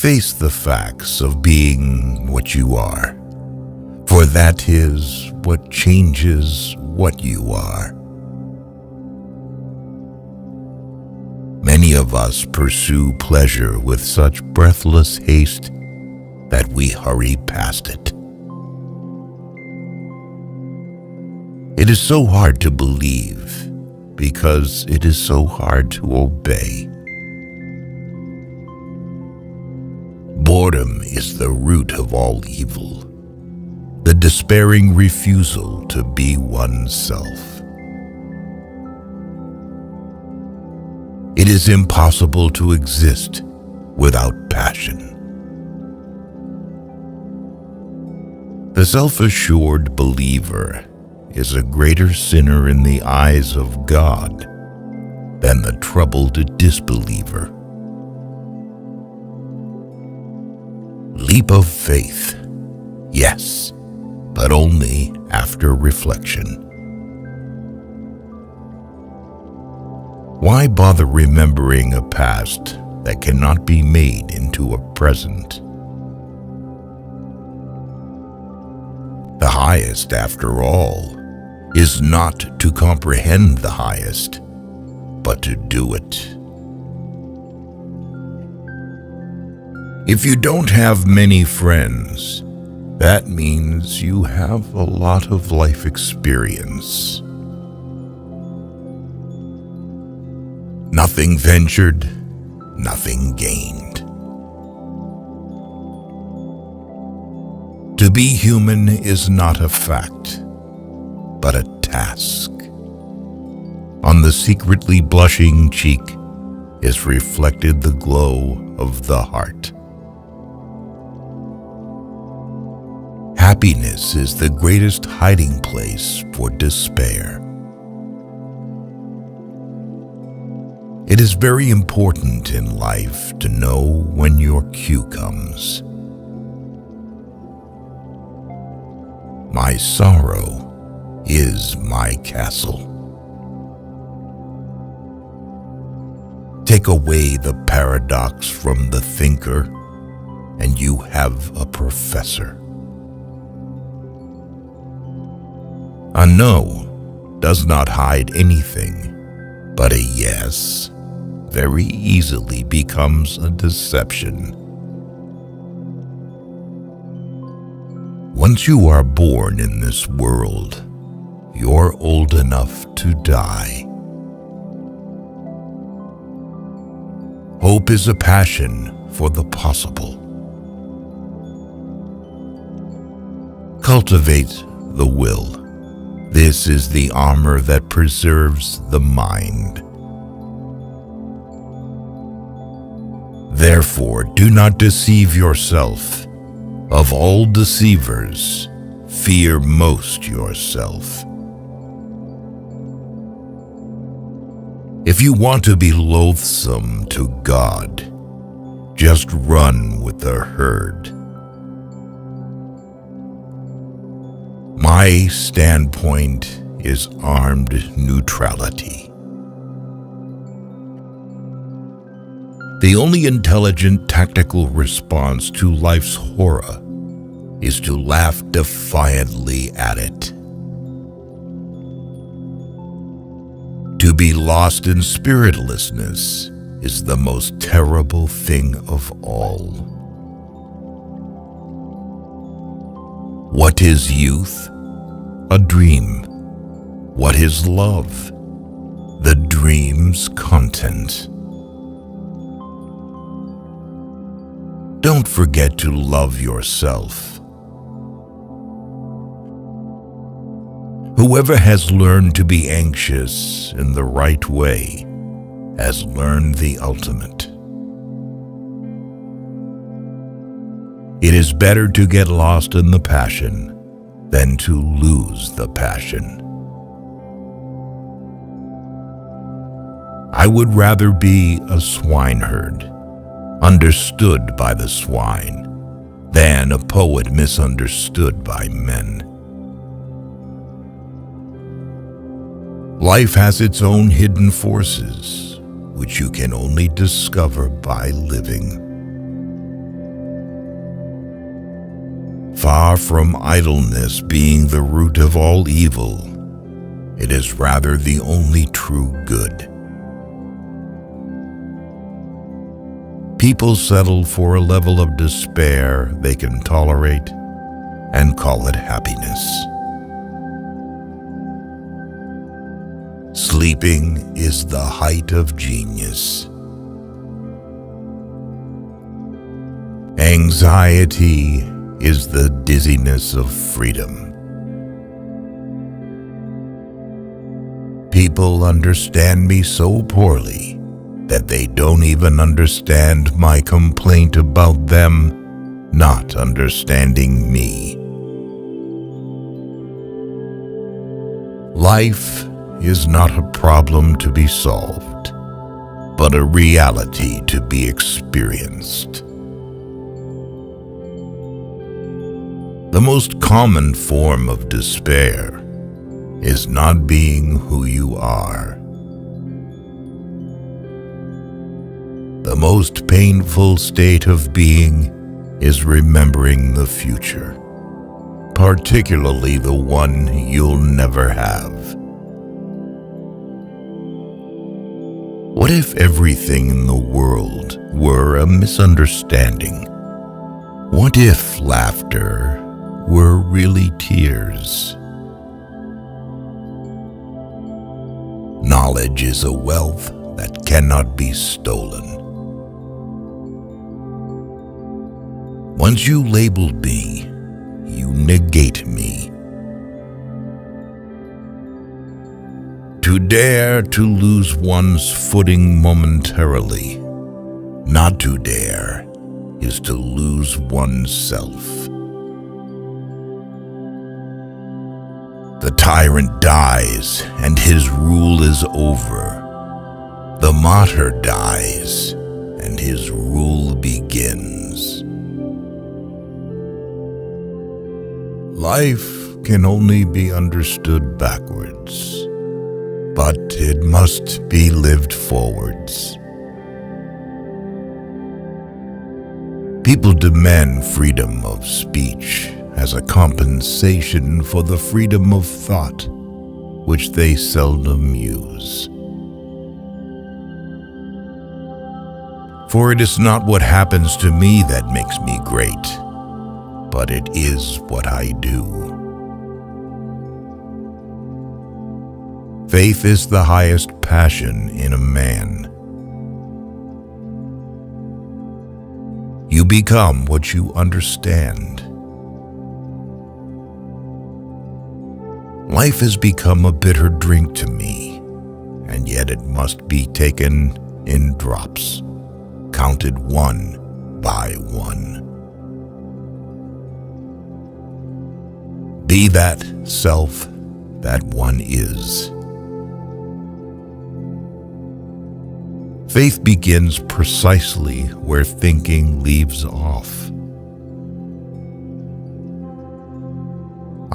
Face the facts of being what you are, for that is what changes what you are. Many of us pursue pleasure with such breathless haste that we hurry past it. It is so hard to believe because it is so hard to obey. Boredom is the root of all evil, the despairing refusal to be oneself. It is impossible to exist without passion. The self-assured believer is a greater sinner in the eyes of God than the troubled disbeliever. Leap of faith, yes, but only after reflection. Why bother remembering a past that cannot be made into a present? The highest, after all, is not to comprehend the highest, but to do it. If you don't have many friends, that means you have a lot of life experience. Nothing ventured, nothing gained. To be human is not a fact, but a task. On the secretly blushing cheek is reflected the glow of the heart. Happiness is the greatest hiding place for despair. It is very important in life to know when your cue comes. My sorrow is my castle. Take away the paradox from the thinker, and you have a professor. A no does not hide anything, but a yes very easily becomes a deception. Once you are born in this world, you're old enough to die. Hope is a passion for the possible. Cultivate the will. This is the armor that preserves the mind. Therefore, do not deceive yourself. Of all deceivers, fear most yourself. If you want to be loathsome to God, just run with the herd. My standpoint is armed neutrality. The only intelligent tactical response to life's horror is to laugh defiantly at it. To be lost in spiritlessness is the most terrible thing of all. What is youth? A dream. What is love? The dream's content. Don't forget to love yourself. Whoever has learned to be anxious in the right way has learned the ultimate. It is better to get lost in the passion than to lose the passion. I would rather be a swineherd, understood by the swine, than a poet misunderstood by men. Life has its own hidden forces, which you can only discover by living. Far from idleness being the root of all evil, it is rather the only true good. People settle for a level of despair they can tolerate and call it happiness. Sleeping is the height of genius. Anxiety is the dizziness of freedom. People understand me so poorly that they don't even understand my complaint about them not understanding me. Life is not a problem to be solved, but a reality to be experienced. The most common form of despair is not being who you are. The most painful state of being is remembering the future, particularly the one you'll never have. What if everything in the world were a misunderstanding? What if laughter were really tears? Knowledge is a wealth that cannot be stolen. Once you labeled me, you negate me. To dare to lose one's footing momentarily, not to dare, is to lose oneself. The tyrant dies, and his rule is over. The martyr dies, and his rule begins. Life can only be understood backwards, but it must be lived forwards. People demand freedom of speech as a compensation for the freedom of thought, which they seldom use. For it is not what happens to me that makes me great, but it is what I do. Faith is the highest passion in a man. You become what you understand. Life has become a bitter drink to me, and yet it must be taken in drops, counted one by one. Be that self that one is. Faith begins precisely where thinking leaves off.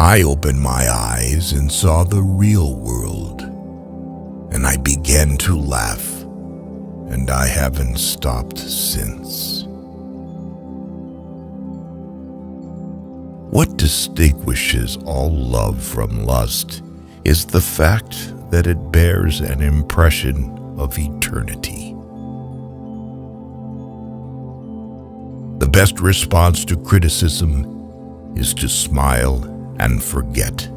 I opened my eyes and saw the real world, and I began to laugh, and I haven't stopped since. What distinguishes all love from lust is the fact that it bears an impression of eternity. The best response to criticism is to smile and forget.